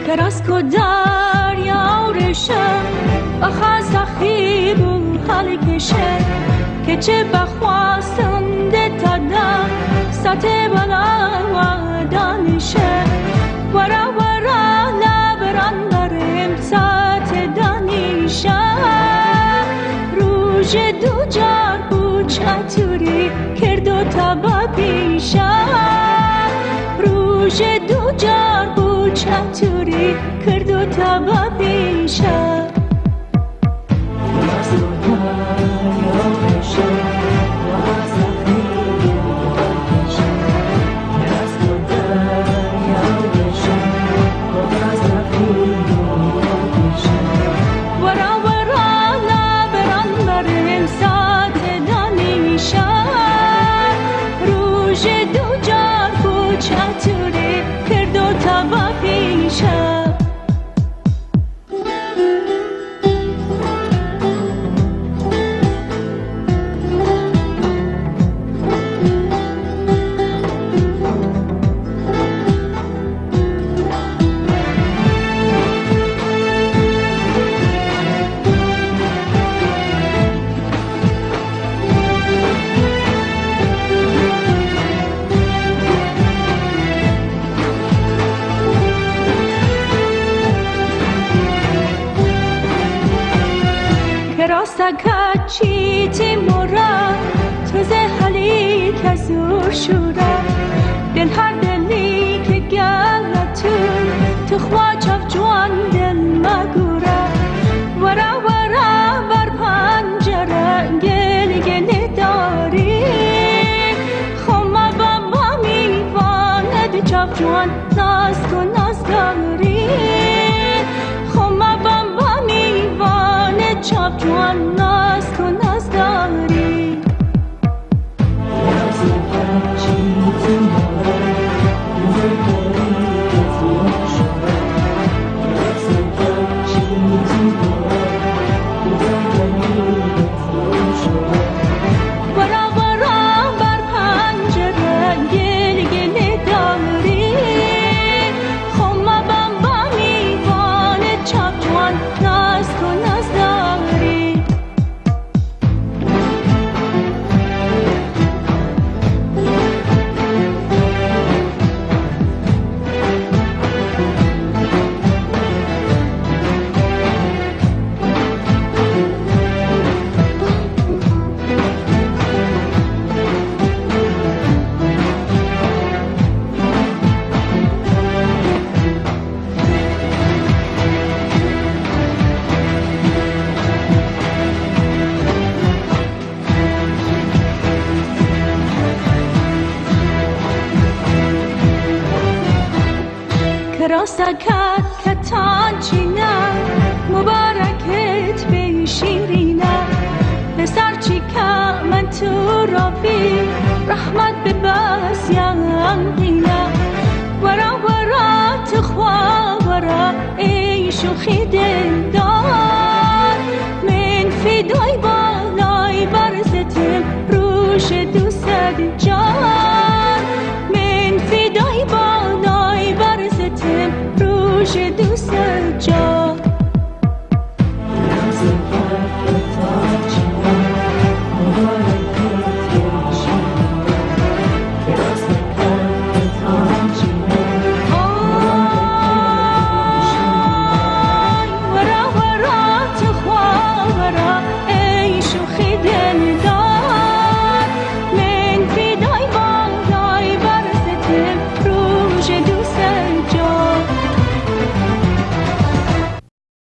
کراسکو دریا و رشم بخواست خیب و حال کشه که چه بخواستم ده تدم سطح بلا و دانشه ورا ورا لبران برم سطح دانشه روژ دو جار بوچ اتوری کرد و تبا بیشه روژ دو جار بوچ اتوری کرد و تبا بیشه راستك چیتی مرا تو زهلی که زور شورا دل هر دلی که گلتون تو خواه چاف جوان دل مگورا ورا ورا بر پنجره گل گل داری خما بابا میواند چاف جوان ناز کن ناز داری خما بابا میواند چاپ جوان ناز کن ناز داری ورا ورا بر پنجره گل گل داری خما بابا میواند چاپ جوان ناز کن ناز داری کراسکت کتان چینه مبارکت به شیرینه پسر چی که من تو رابی رحمت به بس یانگینه ورا ورا تخوا ورا ای شوخی دل